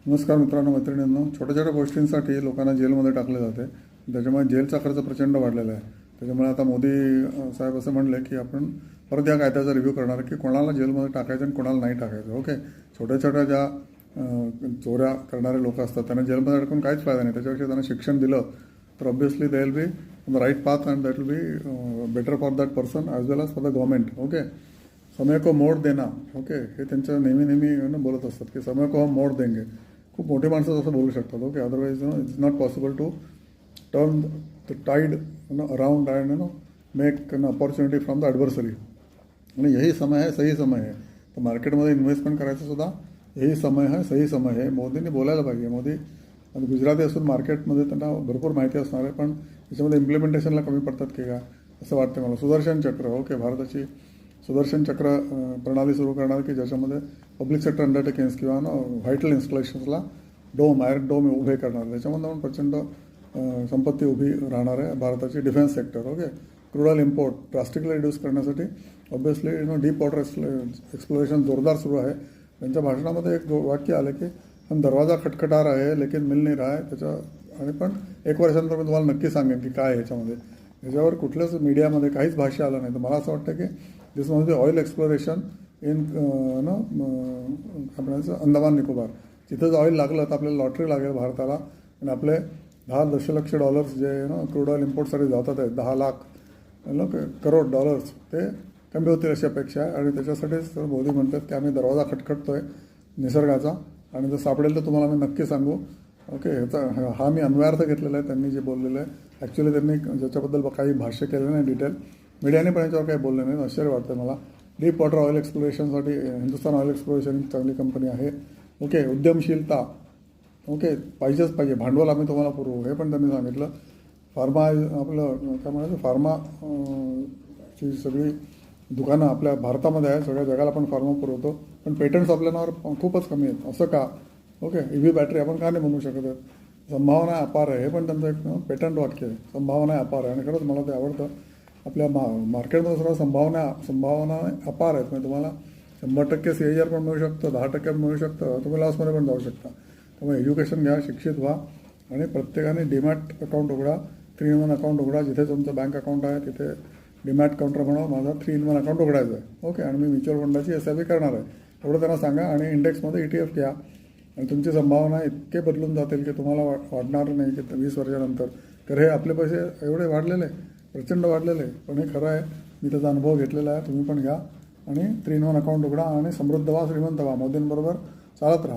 नमस्कार मित्रांनो मैत्रिणींनो, छोट्या छोट्या गोष्टींसाठी लोकांना जेलमध्ये टाकले जाते. त्याच्यामुळे जेलचा खर्च प्रचंड वाढलेला आहे. त्याच्यामुळे आता मोदी साहेब असं म्हणले की आपण परत या कायद्याचा रिव्ह्यू करणार की कोणाला जेलमध्ये टाकायचं आणि कोणाला नाही टाकायचं. ओके, छोट्या छोट्या ज्या चोऱ्या करणारे लोक असतात त्यांना जेलमध्ये अडकून काहीच फायदा नाही. त्याच्यापेक्षा त्यांना शिक्षण दिलं तर obviously they will be on the right path and that will be better for that person as well as for the government. Okay, समय को मोड देना. ओके, हे त्यांच्या नेहमी बोलत असतात की समय को हम मोड देंगे. खूप मोठी माणसं असं बोलू शकतात. Okay, otherwise it's not possible to turn the tide around and make an opportunity from the adversary. आणि यही समय है, सही समय है. तर मार्केटमध्ये इन्व्हेस्टमेंट करायचं सुद्धा यही समय है, सही समय है. मोदींनी बोलायला पाहिजे. मोदी आणि गुजराती असून मार्केटमध्ये त्यांना भरपूर माहिती असणार आहे, पण त्याच्यामध्ये इम्प्लिमेंटेशनला कमी पडतात की काय असं वाटतं मला. सुदर्शन चक्र, ओके, भारताची सुदर्शन चक्र प्रणाली सुरू करणार की ज्याच्यामध्ये पब्लिक सेक्टर अंडरटेकिंग्स किंवा व्हायटल इन्स्टॉलेशन्सला आयर्न डोम उभे करणार. त्याच्यामध्ये पण प्रचंड संपत्ती उभी राहणार आहे भारताची. Defence sector, okay, crude oil import drastically reduce करण्यासाठी ऑब्व्हियसली डीप वॉटर एक्सप्लोरेशन जोरदार सुरू आहे. त्यांच्या भाषणामध्ये एक वाक्य आलं की हम दरवाजा खटखटा रहा है लेकिन मिल नाही रहा आहे. त्याच्या आणि पण एक वर्षानंतर मी तुम्हाला नक्की सांगेन की काय ह्याच्यामध्ये. ह्याच्यावर कुठल्याच मीडियामध्ये काहीच भाष्य आलं नाही. तर मला असं वाटतं की दिस मध्ये ऑइल एक्सप्लोरेशन इन म्हणायचं अंदमान निकोबार. तिथं जर ऑइल लागलं तर आपल्याला लॉटरी लागेल भारताला. आणि आपले 10 दशलक्ष डॉलर्स जे क्रूड ऑइल इम्पोर्टसाठी जातात आहेत, 10 लाख करोड डॉलर्स, ते कमी होतील अशी अपेक्षा आहे. आणि त्याच्यासाठीच मोदी म्हणतात की आम्ही दरवाजा खटखटतो आहे निसर्गाचा, आणि जर सापडेल तर तुम्हाला मी नक्की सांगू. ओके, ह्याचा हा मी अन्वयार्थ घेतलेला आहे त्यांनी जे बोललेलं आहे. ॲक्च्युली त्यांनी ज्याच्याबद्दल काही भाष्य केलं नाही डिटेल, मीडियाने पण याच्यावर काही बोललं नाही. आश्चर्य वाटतं मला. डीप वॉटर ऑइल एक्सप्लोरेशनसाठी हिंदुस्तान ऑइल एक्सप्लोरेशन चांगली कंपनी आहे. ओके, उद्यमशीलता, ओके, पाहिजेच पाहिजे. भांडवल आम्ही तुम्हाला पुरवू, हे पण त्यांनी सांगितलं. फार्मा आपलं काय म्हणायचं, फार्मा ची सगळी दुकानं आपल्या भारतामध्ये आहे. सगळ्या जगाला आपण फार्मा पुरवतो, पण पेटंट्स आपल्या नावावर खूपच कमी आहेत. असं का? ओके, EV बॅटरी आपण का नाही बनवू शकत? संभावना अपार आहे. हे पण त्यांचं एक पेटंट वाक्य आहे, संभावना अपार आहे. आणि खरंच मला ते आवडतं. आपल्या मार्केटमध्ये सर्व संभावना अपार आहेत. म्हणजे तुम्हाला 100% CAGR पण मिळू शकतं, 10% मिळू शकतं, तुम्ही लॉसमध्ये पण जाऊ शकता. त्यामुळे एज्युकेशन घ्या, शिक्षित व्हा, आणि प्रत्येकाने डीमॅट अकाउंट उघडा, 3-in-1 अकाउंट उघडा. जिथे तुमचं बँक अकाउंट आहे तिथे डीमॅट काउंटर म्हणा, माझा 3-in-1 अकाउंट उघडायचं आहे. ओके, आणि मी म्युच्युअल फंडाची SIP करणार आहे, एवढं त्यांना सांगा. आणि इंडेक्समध्ये ETF घ्या, आणि तुमची संभावना इतके बदलून जातील की तुम्हाला वाटणार नाही की 20 वर्षानंतर तर हे आपले पैसे एवढे वाढलेले, प्रचंड वाढलेले. पण हे खरं आहे, मी त्याचा अनुभव घेतलेला आहे. तुम्ही पण घ्या आणि 3-in-1 अकाउंट उघडा आणि समृद्ध व्हा, श्रीमंत व्हा. मोदींबरोबर चालत राहा.